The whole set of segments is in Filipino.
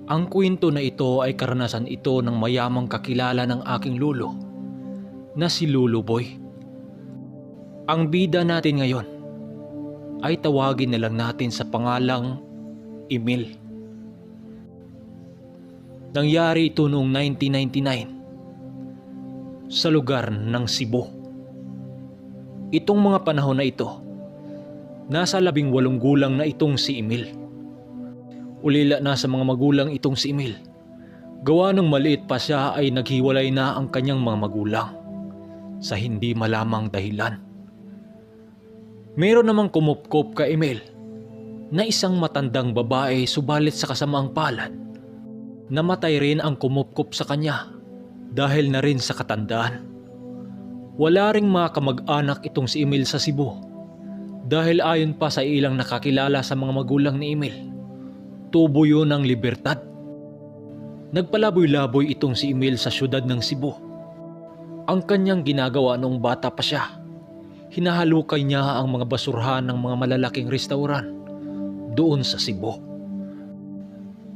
Ang kwento na ito ay karanasan ito ng mayamang kakilala ng aking lolo na si Lolo Boy. Ang bida natin ngayon ay tawagin na lang natin sa pangalang Emil. Nangyari ito noong 1999 sa lugar ng Cebu. Itong mga panahon na ito, nasa 18 gulang na itong si Emil. Ulila na sa mga magulang itong si Emil. Gawa ng maliit pa siya ay naghiwalay na ang kanyang mga magulang sa hindi malamang dahilan. Meron namang kumupkop kay Emil na isang matandang babae, subalit sa kasamaang palad, namatay rin ang kumupkop sa kanya dahil na rin sa katandaan. Wala ring mga kamag-anak itong si Emil sa Cebu dahil ayon pa sa ilang nakakilala sa mga magulang ni Emil, tubo yun ng libertad. Nagpalaboy-laboy itong si Emil sa syudad ng Cebu. Ang kanyang ginagawa noong bata pa siya, hinahalukay niya ang mga basurhan ng mga malalaking restauran doon sa Cebu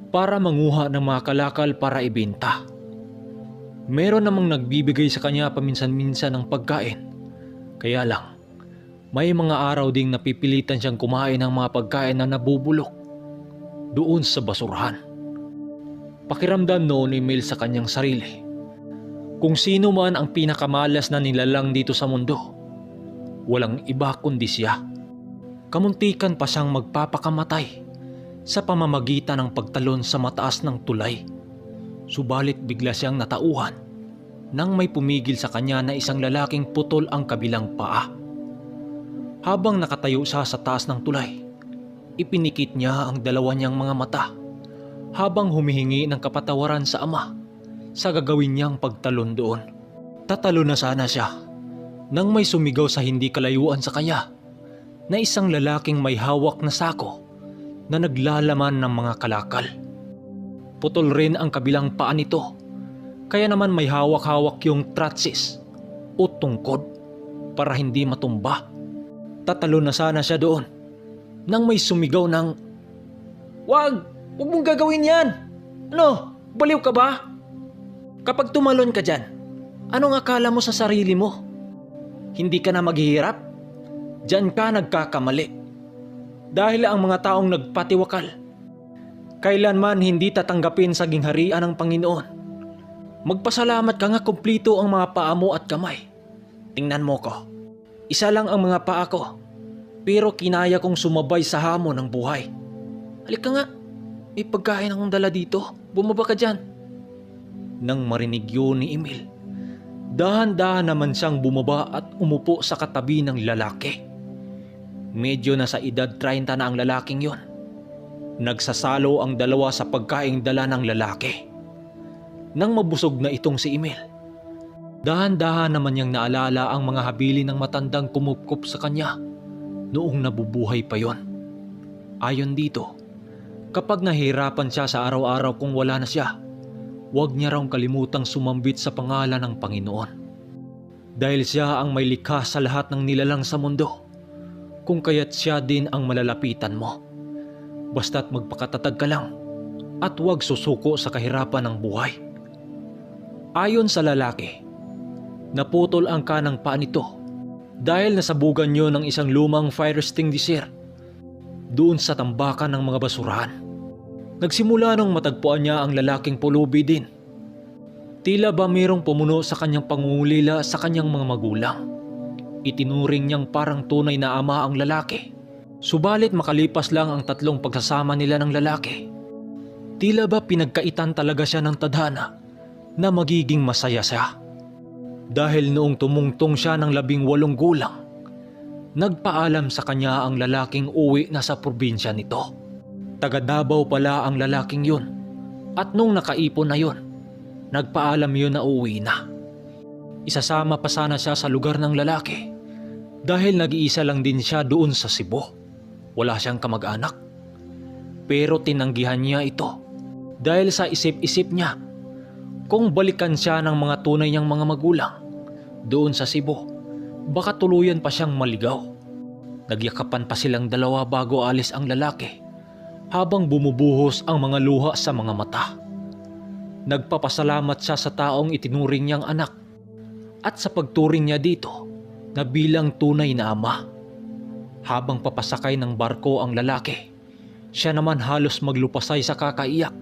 para manguha ng mga kalakal para ibenta. Meron namang nagbibigay sa kanya paminsan-minsan ng pagkain. Kaya lang, may mga araw ding napipilitan siyang kumain ng mga pagkain na nabubulok doon sa basurhan. Pakiramdam noon ni Emil sa kanyang sarili, kung sino man ang pinakamalas na nilalang dito sa mundo, walang iba kundi siya. Kamuntikan pa siyang magpapakamatay sa pamamagitan ng pagtalon sa mataas ng tulay. Subalit bigla siyang natauhan nang may pumigil sa kanya na isang lalaking putol ang kabilang paa. Habang nakatayo siya sa taas ng tulay, ipinikit niya ang dalawa niyang mga mata habang humihingi ng kapatawaran sa ama sa gagawin niyang pagtalon doon. Tatalo na sana siya nang may sumigaw sa hindi kalayuan sa kanya na isang lalaking may hawak na sako na naglalaman ng mga kalakal. Putol rin ang kabilang paa nito, kaya naman may hawak-hawak yung tratsis o tungkod para hindi matumba. Tatalo na sana siya doon nang may sumigaw ng, Wag mong gagawin yan! Ano, baliw ka ba? Kapag tumalon ka dyan, anong akala mo sa sarili mo? Hindi ka na maghihirap? Diyan ka nagkakamali. Dahil ang mga taong nagpatiwakal kailanman hindi tatanggapin sa gingharian ng Panginoon. Magpasalamat ka nga kumplito ang mga paa mo at kamay. Tingnan mo ko, isa lang ang mga paa ko, pero kinaya kong sumabay sa hamon ng buhay. Halika nga, may pagkain akong dala dito, bumaba ka dyan. Nang marinig yun ni Emil, dahan-dahan naman siyang bumaba at umupo sa katabi ng lalaki. Medyo nasa edad 30 na ang lalaking yon. Nagsasalo ang dalawa sa pagkaing dala ng lalaki. Nang mabusog na itong si Emil, dahan-dahan naman niyang naalala ang mga habili ng matandang kumupkop sa kanya noong nabubuhay pa yon. Ayon dito, kapag nahirapan siya sa araw-araw kung wala na siya, huwag niya raw kalimutang sumambit sa pangalan ng Panginoon. Dahil siya ang may likha sa lahat ng nilalang sa mundo, kung kaya't siya din ang malalapitan mo. Basta't magpakatatag ka lang at huwag susuko sa kahirapan ng buhay. Ayon sa lalaki, naputol ang kanang paa nito dahil nasabugan niyo ng isang lumang fire extinguisher doon sa tambakan ng mga basurahan. Nagsimula nung matagpuan niya ang lalaking pulubi din. Tila ba mayroong pumuno sa kanyang pangungulila sa kanyang mga magulang. Itinuring niyang parang tunay na ama ang lalaki. Subalit makalipas lang ang 3 pagsasama nila ng lalaki, tila ba pinagkaitan talaga siya ng tadhana na magiging masaya siya. Dahil noong tumungtong siya ng 18 gulang, nagpaalam sa kanya ang lalaking uwi na sa probinsya nito. Taga Davao pala ang lalaking yun, at nung nakaipon na yun, nagpaalam yun na uwi na. Isasama pa sana siya sa lugar ng lalaki dahil nag-iisa lang din siya doon sa Cebu. Wala siyang kamag-anak. Pero tinanggihan niya ito dahil sa isip-isip niya, kung balikan siya ng mga tunay niyang mga magulang doon sa Cebu, baka tuluyan pa siyang maligaw. Nagyakapan pa silang dalawa bago alis ang lalaki habang bumubuhos ang mga luha sa mga mata. Nagpapasalamat siya sa taong itinuring niyang anak at sa pagturing niya dito na bilang tunay na ama. Habang papasakay ng barko ang lalaki, siya naman halos maglupasay sa kakaiyak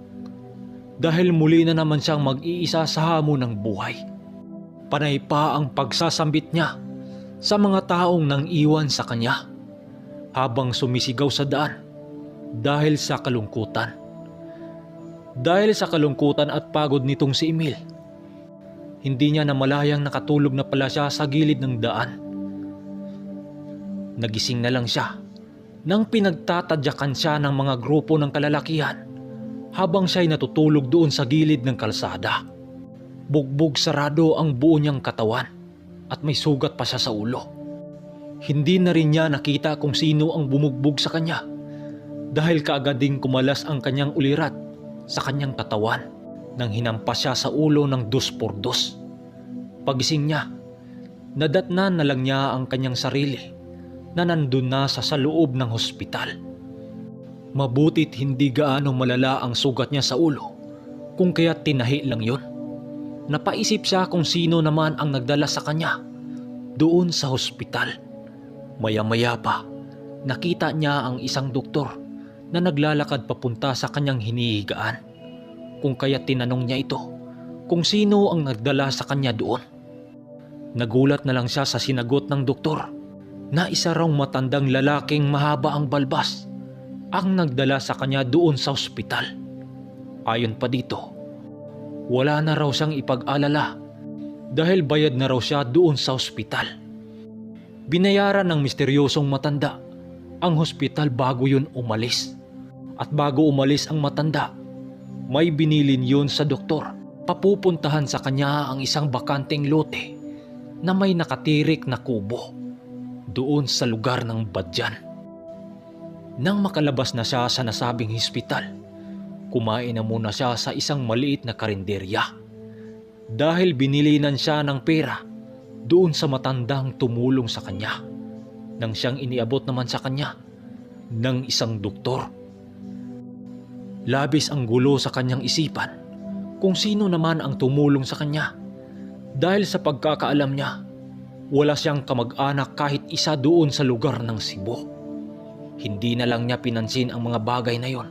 dahil muli na naman siyang mag-iisa sa hamon ng buhay. Panay pa ang pagsasambit niya sa mga taong nang iwan sa kanya habang sumisigaw sa daan dahil sa kalungkutan. Dahil sa kalungkutan at pagod nitong si Emil, hindi niya namalayang nakatulog na pala siya sa gilid ng daan. Nagising na lang siya nang pinagtatadyakan siya ng mga grupo ng kalalakihan habang siya'y natutulog doon sa gilid ng kalsada. Bugbog sarado ang buo niyang katawan at may sugat pa siya sa ulo. Hindi na rin niya nakita kung sino ang bumugbog sa kanya dahil kaagad ding kumalas ang kanyang ulirat sa kanyang katawan nang hinampas siya sa ulo ng 2x2. Pagising niya, nadatnan na lang niya ang kanyang sarili na nandun na sa loob ng hospital. Mabuti't hindi gaano malala ang sugat niya sa ulo kung kaya tinahi lang yun. Napaisip siya kung sino naman ang nagdala sa kanya doon sa hospital. Maya-maya pa, nakita niya ang isang doktor na naglalakad papunta sa kanyang hinihigaan. Kung kaya tinanong niya ito kung sino ang nagdala sa kanya doon. Nagulat na lang siya sa sinagot ng doktor na isa raw matandang lalaking mahaba ang balbas ang nagdala sa kanya doon sa ospital. Ayon pa dito, wala na raw siyang ipag-alala dahil bayad na raw siya doon sa ospital. Binayaran ng misteryosong matanda ang hospital bago yun umalis. At bago umalis ang matanda, may binilin yun sa doktor. Papupuntahan sa kanya ang isang bakanteng lote na may nakatirik na kubo doon sa lugar ng Badyan. Nang makalabas na siya sa nasabing hospital, kumain na muna siya sa isang maliit na karinderya dahil binilinan siya ng pera doon sa matandang tumulong sa kanya nang siyang iniabot naman sa kanya ng isang doktor. Labis ang gulo sa kanyang isipan kung sino naman ang tumulong sa kanya dahil sa pagkakaalam niya, wala siyang kamag-anak kahit isa doon sa lugar ng Cebu. Hindi na lang niya pinansin ang mga bagay na yon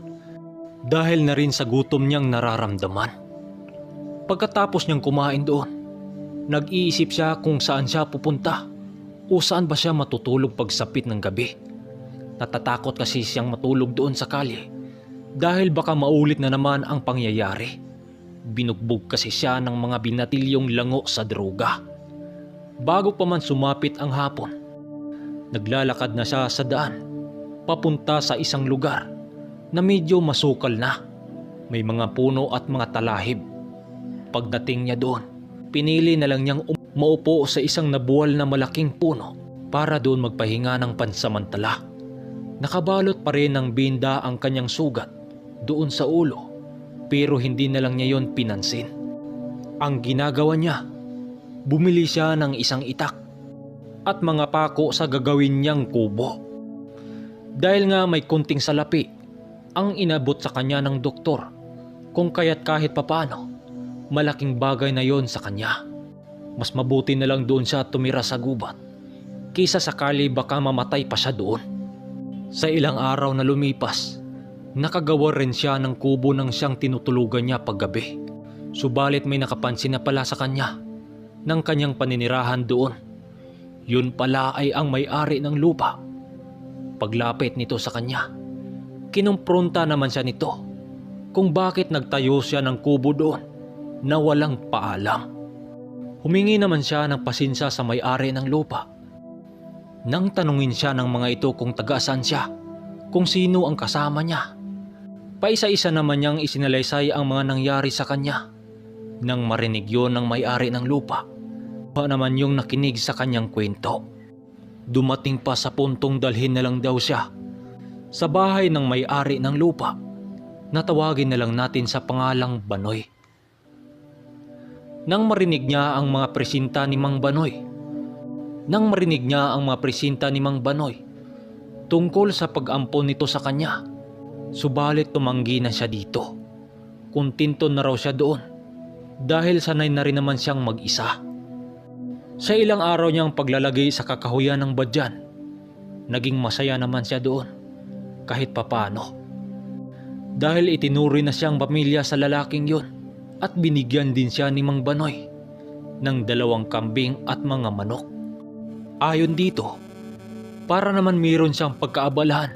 dahil na rin sa gutom niyang nararamdaman. Pagkatapos niyang kumain doon, nag-iisip siya kung saan siya pupunta o saan ba siya matutulog pagsapit ng gabi. Natatakot kasi siyang matulog doon sa kalye dahil baka maulit na naman ang pangyayari. Binugbog kasi siya ng mga binatilyong lango sa droga. Bago pa man sumapit ang hapon, naglalakad na siya sa daan papunta sa isang lugar na medyo masukal na. May mga puno at mga talahib. Pagdating niya doon, pinili na lang niyang maupo sa isang nabuwal na malaking puno para doon magpahinga ng pansamantala. Nakabalot pa rin ng binda ang kanyang sugat doon sa ulo, pero hindi na lang niya yon pinansin. Ang ginagawa niya, bumili siya ng isang itak at mga pako sa gagawin niyang kubo. Dahil nga may kunting salapi ang inabot sa kanya ng doktor, kung kaya't kahit papano, malaking bagay na yon sa kanya. Mas mabuti na lang doon siya tumira sa gubat kaysa sakali baka mamatay pa siya doon. Sa ilang araw na lumipas, nakagawa rin siya ng kubo ng siyang tinutulugan niya paggabi. Subalit may nakapansin na pala sa kanya ng kanyang paninirahan doon. Yun pala ay ang may-ari ng lupa. Paglapit nito sa kanya, kinumpronta naman siya nito kung bakit nagtayo siya ng kubo doon na walang paalam. Humingi naman siya ng pasensya sa may-ari ng lupa. Nang tanungin siya ng mga ito kung taga-saan siya, kung sino ang kasama niya, paisa-isa naman niyang isinalaysay ang mga nangyari sa kanya. Nang marinig yon ng may-ari ng lupa, pa naman yung nakinig sa kanyang kwento. Dumating pa sa puntong dalhin na lang daw siya sa bahay ng may-ari ng lupa na tawagin na lang natin sa pangalang Banoy. Nang marinig niya ang mga presinta ni Mang Banoy, tungkol sa pag-ampon nito sa kanya, Subalit tumanggi na siya dito. Kuntinto na raw siya doon dahil sanay na rin naman siyang mag-isa. Sa ilang araw niyang paglalagay sa kakahuyan ng badyan, naging masaya naman siya doon kahit papano. Dahil itinuri na siyang pamilya sa lalaking yun at binigyan din siya ni Mang Banoy ng 2 kambing at mga manok. Ayon dito, para naman mayroon siyang pagkaabalahan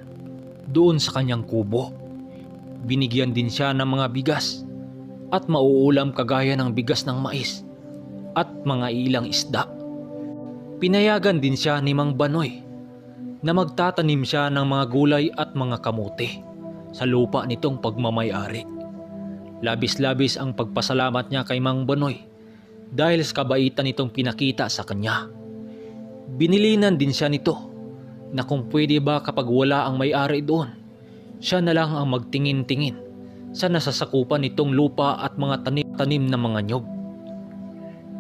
doon sa kanyang kubo. Binigyan din siya ng mga bigas at mauulam kagaya ng bigas ng mais at mga ilang isda. Pinayagan din siya ni Mang Banoy na magtatanim siya ng mga gulay at mga kamote sa lupa nitong pagmamay-ari. Labis-labis ang pagpasalamat niya kay Mang Banoy dahil sa kabaitan nitong pinakita sa kanya. Binilinan din siya nito na kung pwede ba kapag wala ang may-ari doon, siya na lang ang magtingin-tingin sa nasasakupan nitong lupa at mga tanim-tanim na mga nyog.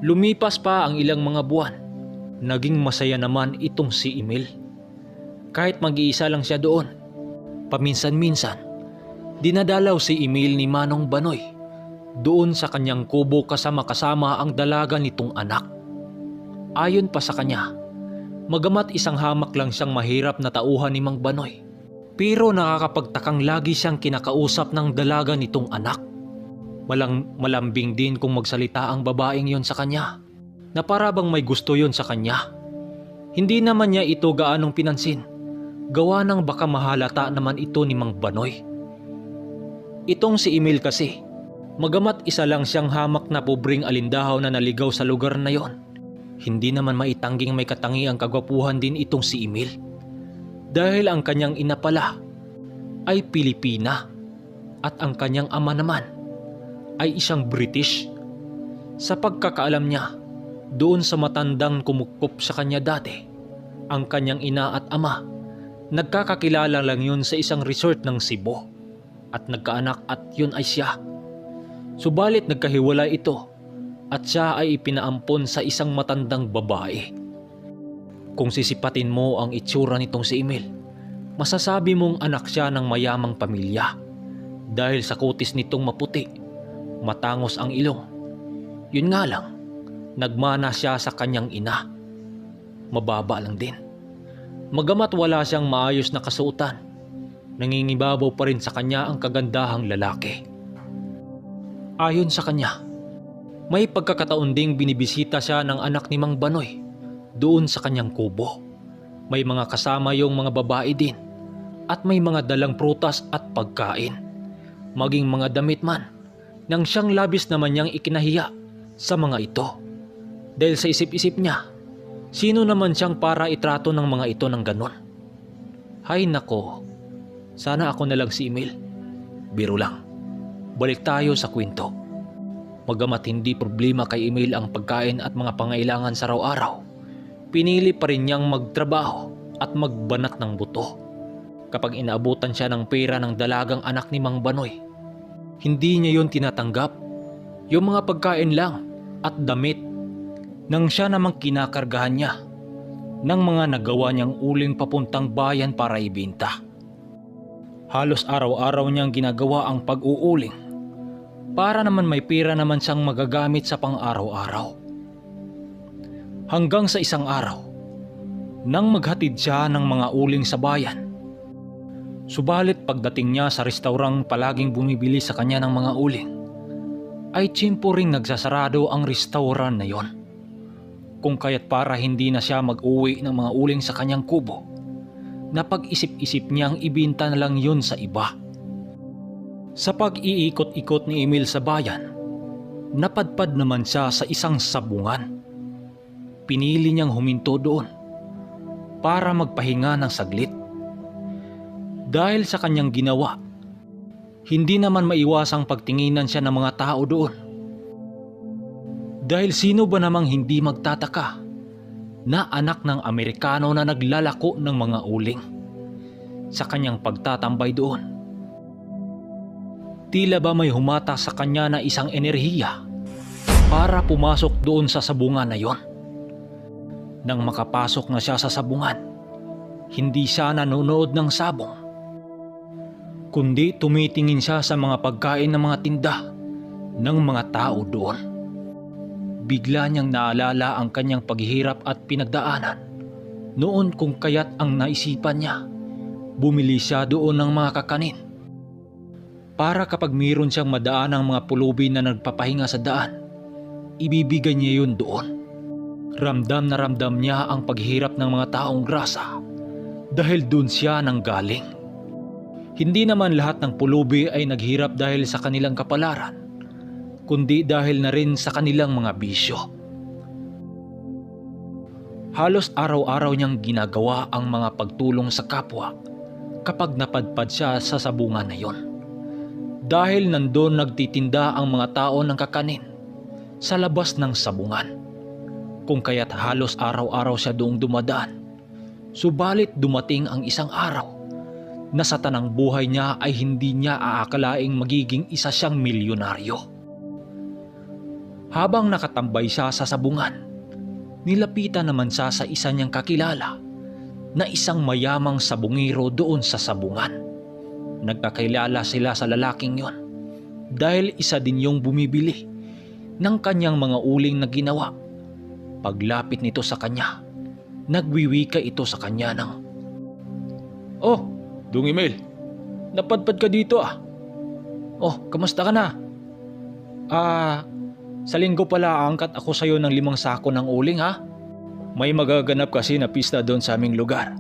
Lumipas pa ang ilang mga buwan, naging masaya naman itong si Emil. Kahit mag-iisa lang siya doon, paminsan-minsan, dinadalaw si Emil ni Manong Banoy doon sa kanyang kubo kasama-kasama ang dalaga nitong anak. Ayon pa sa kanya, magamat isang hamak lang siyang mahirap na tauhan ni Mang Banoy, pero nakakapagtakang lagi siyang kinakausap ng dalaga nitong anak. Malambing din kung magsalita ang babaeng yon sa kanya, na para bang may gusto yon sa kanya. Hindi naman niya ito gaanong pinansin, gawa ng baka mahalata naman ito ni Mang Banoy. Itong si Emil kasi, magamat isa lang siyang hamak na pobreng alindahaw na naligaw sa lugar na yon, hindi naman maitangging may katangiang kagwapuhan din itong si Emil. Dahil ang kanyang ina pala ay Pilipina at ang kanyang ama naman ay isang British. Sa pagkakaalam niya, doon sa matandang kumukop sa kanya dati, ang kanyang ina at ama, nagkakakilala lang yun sa isang resort ng Cebu at nagkaanak at yun ay siya. Subalit nagkahiwalay ito at siya ay ipinaampon sa isang matandang babae. Kung sisipatin mo ang itsura nitong si Emil, masasabi mong anak siya ng mayamang pamilya dahil sa kutis nitong maputi, matangos ang ilong. Yun nga lang, nagmana siya sa kanyang ina. Mababa lang din. Magamat wala siyang maayos na kasuotan, nangingibabaw pa rin sa kanya ang kagandahang lalaki. Ayon sa kanya, may pagkakataon ding binibisita siya ng anak ni Mang Banoy doon sa kanyang kubo. May mga kasama yung mga babae din at may mga dalang prutas at pagkain, maging mga damit man, nang siyang labis naman niyang ikinahiya sa mga ito. Dahil sa isip-isip niya, sino naman siyang para itrato ng mga ito ng ganon? Hay nako, sana ako na lang si Emil. Biro lang. Balik tayo sa kwento. Magamat hindi problema kay Emil ang pagkain at mga pangailangan sa araw-araw, pinili pa rin niyang magtrabaho at magbanat ng buto. Kapag inaabutan siya ng pera ng dalagang anak ni Mang Banoy, hindi niya yun tinatanggap. Yung mga pagkain lang at damit, nang siya namang kinakargahan niya ng mga nagawa niyang uling papuntang bayan para ibenta. Halos araw-araw niyang ginagawa ang pag-uuling para naman may pera naman siyang magagamit sa pang-araw-araw. Hanggang sa isang araw, nang maghatid siya ng mga uling sa bayan. Subalit pagdating niya sa restaurang palaging bumibili sa kanya ng mga uling, ay tsimpo ring nagsasarado ang restaurant na yon. Kung kaya't para hindi na siya mag-uwi ng mga uling sa kanyang kubo, napag-isip-isip niyang ibinta na lang yun sa iba. Sa pag-iikot-ikot ni Emil sa bayan, napadpad naman siya sa isang sabungan. Pinili niyang huminto doon para magpahinga ng saglit. Dahil sa kanyang ginawa, hindi naman maiwasang pagtinginan siya ng mga tao doon. Dahil sino ba namang hindi magtataka na anak ng Amerikano na naglalako ng mga uling sa kanyang pagtatambay doon? Tila ba may humata sa kanya na isang enerhiya para pumasok doon sa sabungan na yon. Nang makapasok na siya sa sabungan, hindi siya nanonood ng sabong. kundi tumitingin siya sa mga pagkain ng mga tinda ng mga tao doon. Bigla niyang naalala ang kanyang paghihirap at pinagdaanan. Noon kung kaya't ang naisipan niya, bumili siya doon ng mga kakanin. Para kapag mayroon siyang madaan ng mga pulubi na nagpapahinga sa daan, ibibigay niya yun doon. Ramdam na ramdam niya ang paghihirap ng mga taong grasa dahil doon siya nanggaling. Hindi naman lahat ng pulubi ay naghirap dahil sa kanilang kapalaran, kundi dahil na rin sa kanilang mga bisyo. Halos araw-araw niyang ginagawa ang mga pagtulong sa kapwa kapag napadpad siya sa sabungan na yon. Dahil nandun nagtitinda ang mga tao ng kakanin sa labas ng sabungan. Kung kaya't halos araw-araw siya doong dumadaan. Subalit dumating ang isang araw na sa tanang buhay niya ay hindi niya aakalaing magiging isa siyang milyonaryo. Habang nakatambay siya sa sabungan, nilapitan naman siya sa isa niyang kakilala na isang mayamang sabungero doon sa sabungan. Nagkakilala sila sa lalaking yon dahil isa din yung bumibili ng kanyang mga uling na ginawa. Paglapit nito sa kanya, nagwiwika ito sa kanya ng, "Oh, Dong Emil, napadpad ka dito ah. Oh, kamusta ka na? Sa linggo pala aangkat ako sa'yo ng 5 sako ng uling ha. May magaganap kasi na pista doon sa aming lugar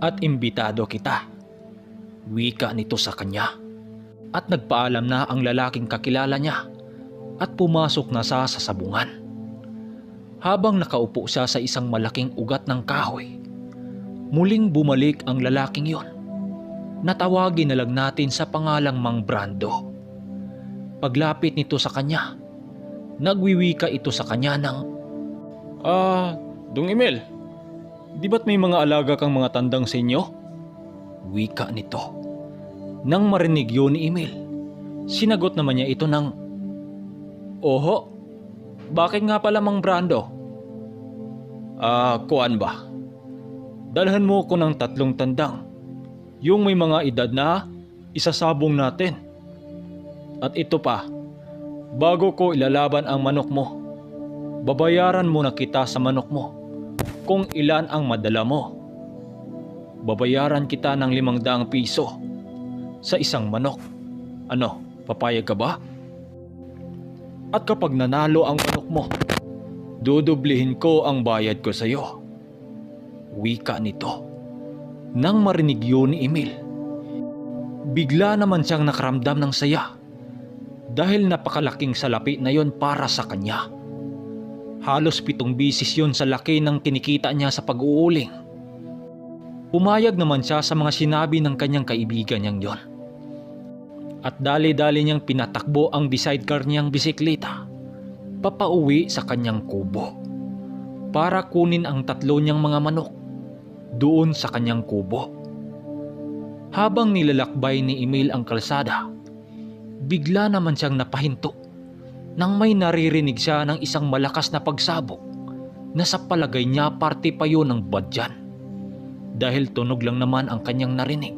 at imbitado kita." Wika nito sa kanya at nagpaalam na ang lalaking kakilala niya at pumasok na siya sa sabungan. Habang nakaupo siya sa isang malaking ugat ng kahoy, muling bumalik ang lalaking yon. Natawagin na lang natin sa pangalang Mang Brando. Paglapit nito sa kanya, nagwiwika ito sa kanya ng, Dong Emil, di ba't may mga alaga kang mga tandang sa inyo?" Wika nito. Nang marinig yun ni Emil, sinagot naman niya ito ng, "Oho, bakit nga pala Mang Brando?" Kuan ba? Dalhan mo ko ng 3 tandang. Yung may mga edad na isasabong natin. At ito pa, bago ko ilalaban ang manok mo, babayaran mo na kita sa manok mo kung ilan ang madala mo. Babayaran kita ng 500 piso sa isang manok. Ano, papayag ka ba? At kapag nanalo ang manok mo, dudublihin ko ang bayad ko sa iyo. Wika nito. Nang marinig yun ni Emil, bigla naman siyang nakaramdam ng saya dahil napakalaking salapi na yon para sa kanya. Halos 7 bisis yun sa laki ng kinikita niya sa pag-uuling. Pumayag naman siya sa mga sinabi ng kanyang kaibigan niyang yon. At dali-dali niyang pinatakbo ang sidecar niyang bisikleta papauwi sa kanyang kubo para kunin ang 3 niyang mga manok doon sa kanyang kubo. Habang nilalakbay ni Emil ang kalsada, bigla naman siyang napahinto nang may naririnig siya ng isang malakas na pagsabog na sa palagay niya parte pa yun ng badyan. Dahil tunog lang naman ang kanyang narinig,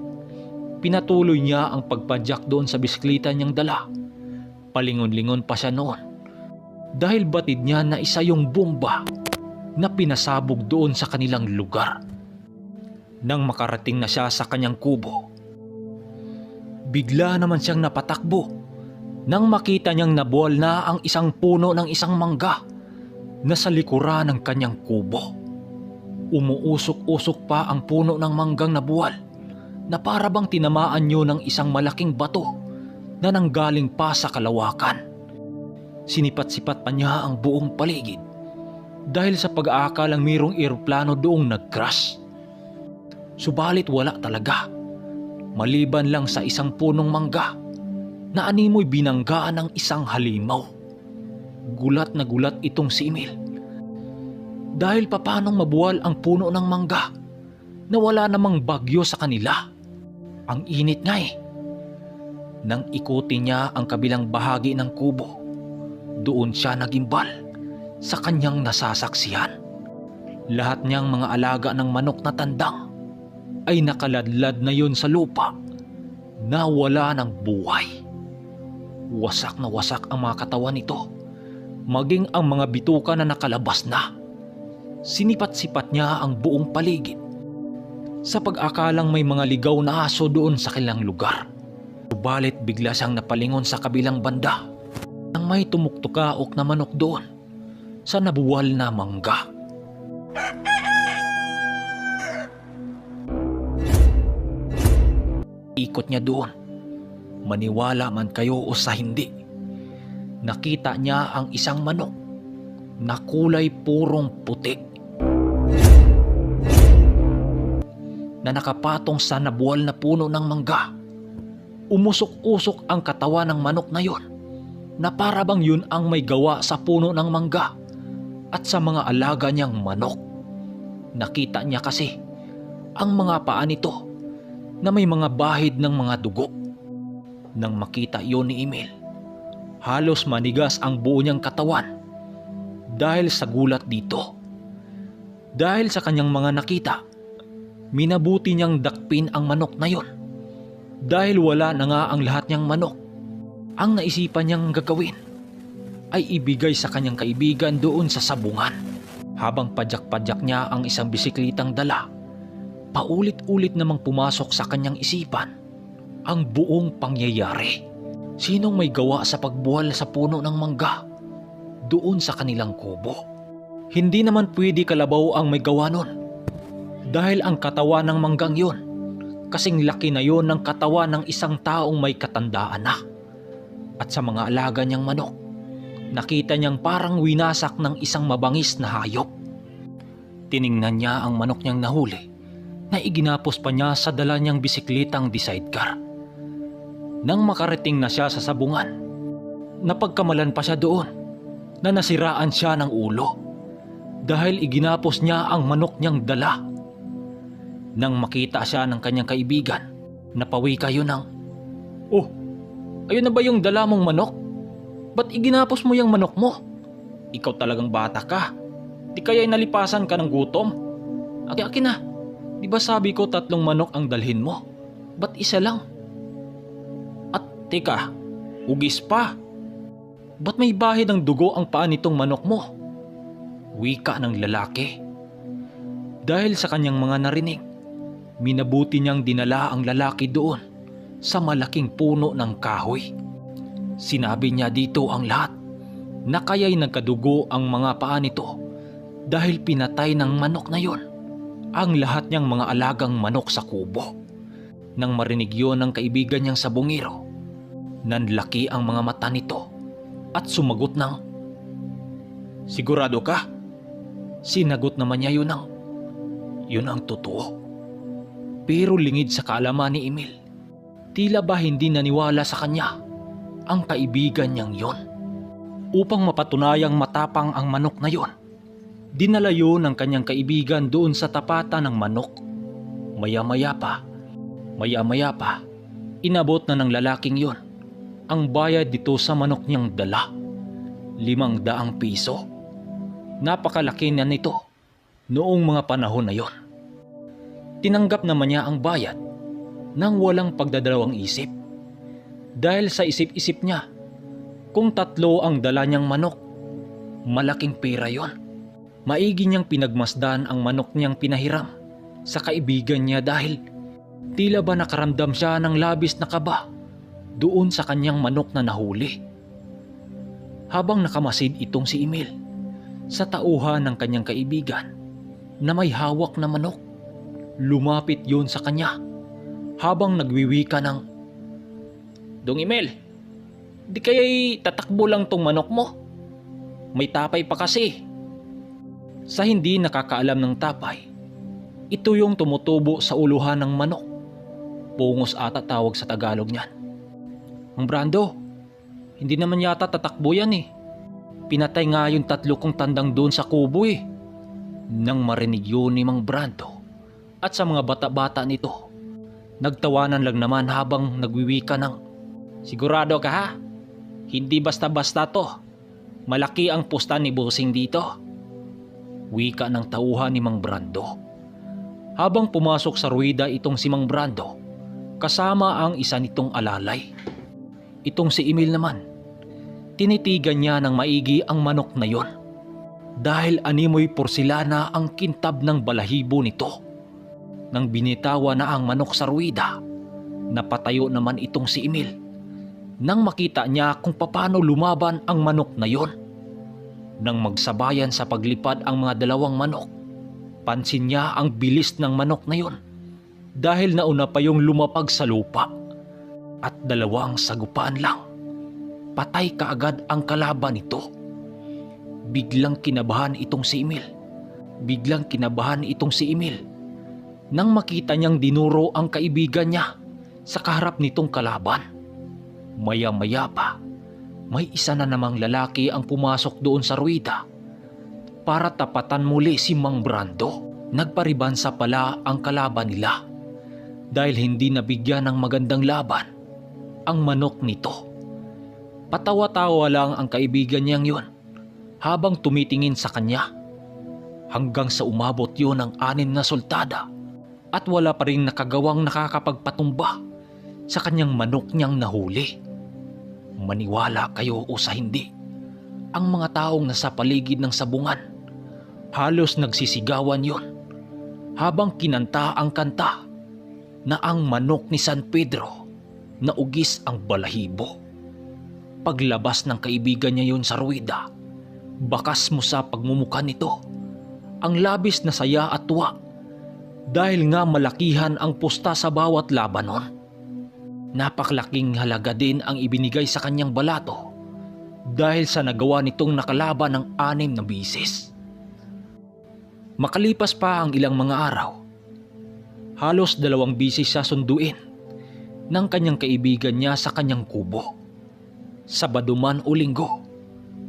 pinatuloy niya ang pagpadyak doon sa bisikleta niyang dala. Palingon-lingon pa siya noon dahil batid niya na isa yung bomba na pinasabog doon sa kanilang lugar. Nang makarating na siya sa kanyang kubo, bigla naman siyang napatakbo nang makita niyang nabuwal na ang isang puno ng isang mangga na sa likuran ng kanyang kubo. Umuusok-usok pa ang puno ng manggang nabuwal na para bang tinamaan niyo ng isang malaking bato na nanggaling pa sa kalawakan. Sinipat-sipat pa niya ang buong paligid dahil sa pag-aakalang mayroong eroplano doong nag-crash. Subalit wala talaga, maliban lang sa isang punong mangga na animoy binanggaan ng isang halimaw. Gulat na gulat itong si Emil dahil papanong mabuwal ang puno ng mangga na wala namang bagyo sa kanila. Ang init nga eh. Nang ikutin niya ang kabilang bahagi ng kubo, doon siya nagimbal sa kanyang nasasaksihan. Lahat niyang mga alaga ng manok na tandang ay nakaladlad na yun sa lupa nawala ng buhay. Wasak na wasak ang mga katawan nito, maging ang mga bituka na nakalabas na. Sinipat-sipat niya ang buong paligid sa pag-akalang may mga ligaw na aso doon sa kanilang lugar. Subalit bigla siyang napalingon sa kabilang banda nang may tumuktukaok na manok doon sa nabuwal na mangga. Ikot niya doon, maniwala man kayo o sa hindi. Nakita niya ang isang manok na kulay purong puti na nakapatong sa nabuwal na puno ng mangga. Umusok-usok ang katawan ng manok na yon, na para bang yun ang may gawa sa puno ng mangga at sa mga alaga niyang manok. Nakita niya kasi ang mga paa nito na may mga bahid ng mga dugo. Nang makita yon ni Emil, halos manigas ang buo niyang katawan dahil sa gulat dito. Dahil sa kanyang mga nakita, minabuti niyang dakpin ang manok na yon. Dahil wala na nga ang lahat niyang manok, ang naisipan niyang gagawin ay ibigay sa kanyang kaibigan doon sa sabungan. Habang padyak-padyak niya ang isang bisiklitang dala, paulit-ulit namang pumasok sa kanyang isipan ang buong pangyayari. Sinong may gawa sa pagbuwal sa puno ng mangga doon sa kanilang kubo? Hindi naman pwede kalabaw ang may gawa nun, dahil ang katawan ng manggang yun kasing laki na yon ng katawan ng isang taong may katandaan na. At sa mga alaga niyang manok, nakita niyang parang winasak ng isang mabangis na hayop. Tiningnan niya ang manok niyang nahuli na iginapos pa niya sa dala niyang bisiklitang sidecar. Nang makarating na siya sa sabungan, napagkamalan pa siya doon na nasiraan siya ng ulo dahil iginapos niya ang manok niyang dala. Nang makita siya ng kanyang kaibigan, napawi kayo ng, "Oh, ayun na ba yung dala mong manok? Ba't iginapos mo yung manok mo? Ikaw talagang bata ka. Di kaya'y nalipasan ka ng gutom? Akin na. Di ba sabi ko 3 manok ang dalhin mo? Ba't isa lang? At teka, ugis pa. Ba't may bahid ng dugo ang paa nitong manok mo?" Wika ng lalaki. Dahil sa kanyang mga narinig, minabuti niyang dinala ang lalaki doon sa malaking puno ng kahoy. Sinabi niya dito ang lahat na kaya'y nagkadugo ang mga paa nito dahil pinatay ng manok na yon ang lahat niyang mga alagang manok sa kubo. Nang marinig yon ng kaibigan niyang sabungero, nanlaki ang mga mata nito at sumagot ng, "Sigurado ka?" Sinagot naman niya yun ang totoo. Pero lingid sa kaalaman ni Emil, tila ba hindi naniwala sa kanya ang kaibigan niyang yon. Upang mapatunayang matapang ang manok na yon, dinala yun ng kanyang kaibigan doon sa tapatan ng manok. Maya-maya pa, inabot na ng lalaking yon ang bayad dito sa manok niyang dala, 500 piso. Napakalaki na nito noong mga panahon na yon. Tinanggap naman niya ang bayad nang walang pagdadalawang isip. Dahil sa isip-isip niya, kung 3 ang dala niyang manok, malaking pera yon. Maigi niyang pinagmasdan ang manok niyang pinahiram sa kaibigan niya dahil tila ba nakaramdam siya ng labis na kaba doon sa kanyang manok na nahuli. Habang nakamasid itong si Emil sa tauhan ng kanyang kaibigan na may hawak na manok, lumapit yun sa kanya habang nagwiwika ng, "Dong Emil, di kaya'y tatakbo lang tong manok mo? May tapay pa kasi." Sa hindi nakakaalam ng tapay, ito yung tumutubo sa uluhan ng manok. Pungos ata tawag sa Tagalog niyan. "Mang Brando, hindi naman yata tatakbo yan eh. Pinatay nga yung 3 kong tandang doon sa kubo eh." Nang marinig yun ni Mang Brando at sa mga bata-bata nito, nagtawanan lang naman habang nagwiwika ng, "Sigurado ka ha? Hindi basta-basta to. Malaki ang pusta ni Bossing dito." Wika ng tauhan ni Mang Brando. Habang pumasok sa ruwida itong si Mang Brando, kasama ang isa nitong alalay. Itong si Emil naman, tinitigan niya ng maigi ang manok na yon dahil animoy porsilana ang kintab ng balahibo nito. Nang binitawa na ang manok sa ruwida, napatayo naman itong si Emil nang makita niya kung paano lumaban ang manok na yon. Nang magsabayan sa paglipad ang mga dalawang manok, pansin niya ang bilis ng manok na yon dahil nauna pa yung lumapag sa lupa. At dalawang sagupaan lang, patay kaagad ang kalaban nito. Biglang kinabahan itong si Emil nang makita niyang dinuro ang kaibigan niya sa kaharap nitong kalaban. Maya-maya pa, may isa na namang lalaki ang pumasok doon sa ruwida para tapatan muli si Mang Brando. Nagparibansa pala ang kalaban nila dahil hindi nabigyan ng magandang laban ang manok nito. Patawa-tawa lang ang kaibigan niyang yun habang tumitingin sa kanya, hanggang sa umabot yun ng 6 na sultada at wala pa rin nakagawang nakakapagpatumba sa kanyang manok niyang nahuli. Maniwala kayo o sa hindi, ang mga taong nasa paligid ng sabungan halos nagsisigawan yon habang kinanta ang kanta na ang manok ni San Pedro na ugis ang balahibo. Paglabas ng kaibigan niya yun sa ruwida, bakas mo sa pagmumukha nito ang labis na saya at tuwa dahil nga malakihan ang pusta sa bawat labanon. Napakalaking halaga din ang ibinigay sa kanyang balato dahil sa nagawa nitong nakalaban ng 6 na bisis. Makalipas pa ang ilang mga araw, halos 2 bisis siya sunduin ng kanyang kaibigan niya sa kanyang kubo. Sabado man o Linggo,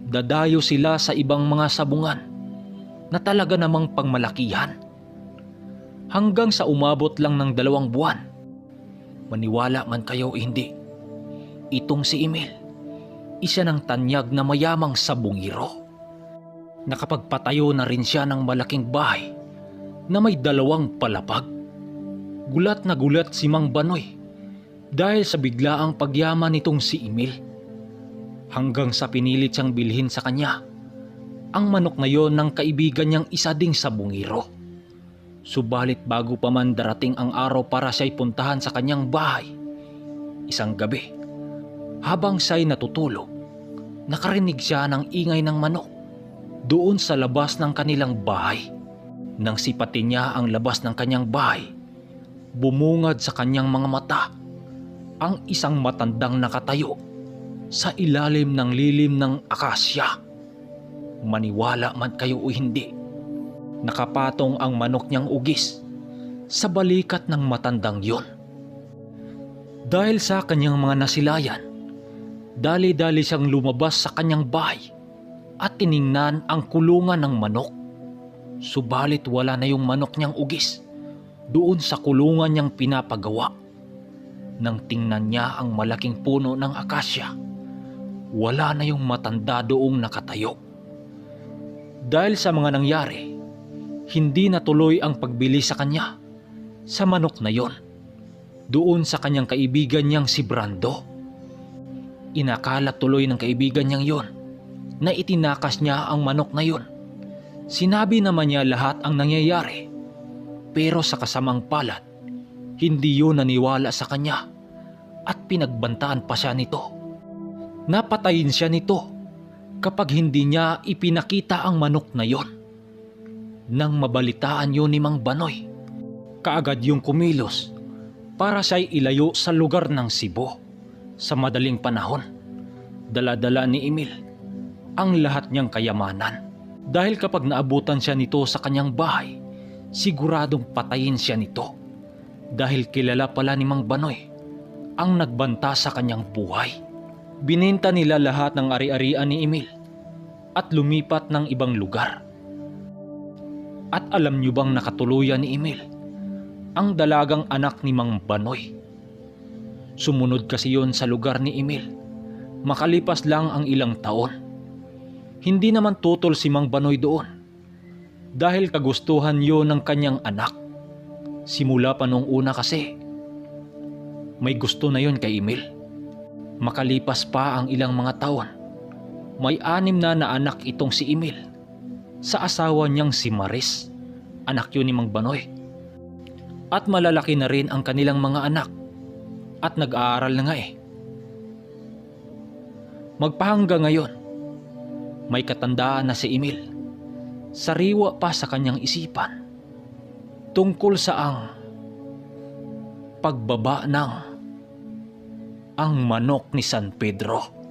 dadayo sila sa ibang mga sabungan na talaga namang pangmalakihan. Hanggang sa umabot lang ng 2 buwan. Maniwala man kayo o hindi, itong si Emil, isa ng tanyag na mayamang sabungiro. Nakapagpatayo na rin siya ng malaking bahay na may 2 palapag. Gulat na gulat si Mang Banoy dahil sa biglaang pagyaman nitong si Emil, hanggang sa pinilit siyang bilhin sa kanya ang manok na yon ng kaibigan niyang isa ding sabungiro. Subalit bago pa man darating ang araw para siya'y puntahan sa kanyang bahay, isang gabi, habang siya'y natutulog, nakarinig siya ng ingay ng manok doon sa labas ng kanilang bahay. Nang sipatin niya ang labas ng kanyang bahay, bumungad sa kanyang mga mata ang isang matandang nakatayo sa ilalim ng lilim ng akasya. Maniwala man kayo o hindi, nakapatong ang manok niyang ugis sa balikat ng matandang yon. Dahil sa kanyang mga nasilayan, dali-dali siyang lumabas sa kanyang bahay at tiningnan ang kulungan ng manok. Subalit wala na yung manok niyang ugis doon sa kulungan niyang pinapagawa. Nang tingnan niya ang malaking puno ng akasya, wala na yung matanda doong nakatayo. Dahil sa mga nangyari, hindi natuloy ang pagbili sa kanya sa manok na yon doon sa kanyang kaibigan niyang si Brando. Inakala tuloy ng kaibigan niyang yon na itinakas niya ang manok na yon. Sinabi naman niya lahat ang nangyayari, pero sa kasamang palad, hindi yun naniwala sa kanya at pinagbantaan pa siya nito. Napatayin siya nito kapag hindi niya ipinakita ang manok na yon. Nang mabalitaan yun ni Mang Banoy, kaagad yung kumilos para siya'y ilayo sa lugar ng Cebu. Sa madaling panahon, dala-dala ni Emil ang lahat niyang kayamanan. Dahil kapag naabutan siya nito sa kanyang bahay, siguradong patayin siya nito. Dahil kilala pala ni Mang Banoy ang nagbanta sa kanyang buhay. Bininta nila lahat ng ari-arian ni Emil at lumipat ng ibang lugar. At alam niyo bang nakatuluyan ni Emil ang dalagang anak ni Mang Banoy? Sumunod kasi yon sa lugar ni Emil. Makalipas lang ang ilang taon, hindi naman tutol si Mang Banoy doon dahil kagustuhan yon ng kanyang anak. Simula pa noong una kasi, May gusto na yon kay Emil. Makalipas pa ang ilang mga taon, may 6 na anak itong si Emil sa asawa niyang si Maris, anak yun ni Mang Banoy. At malalaki na rin ang kanilang mga anak at nag-aaral na nga eh. Magpahangga ngayon, may katandaan na si Emil. Sariwa pa sa kanyang isipan tungkol sa ang pagbaba ng ang manok ni San Pedro.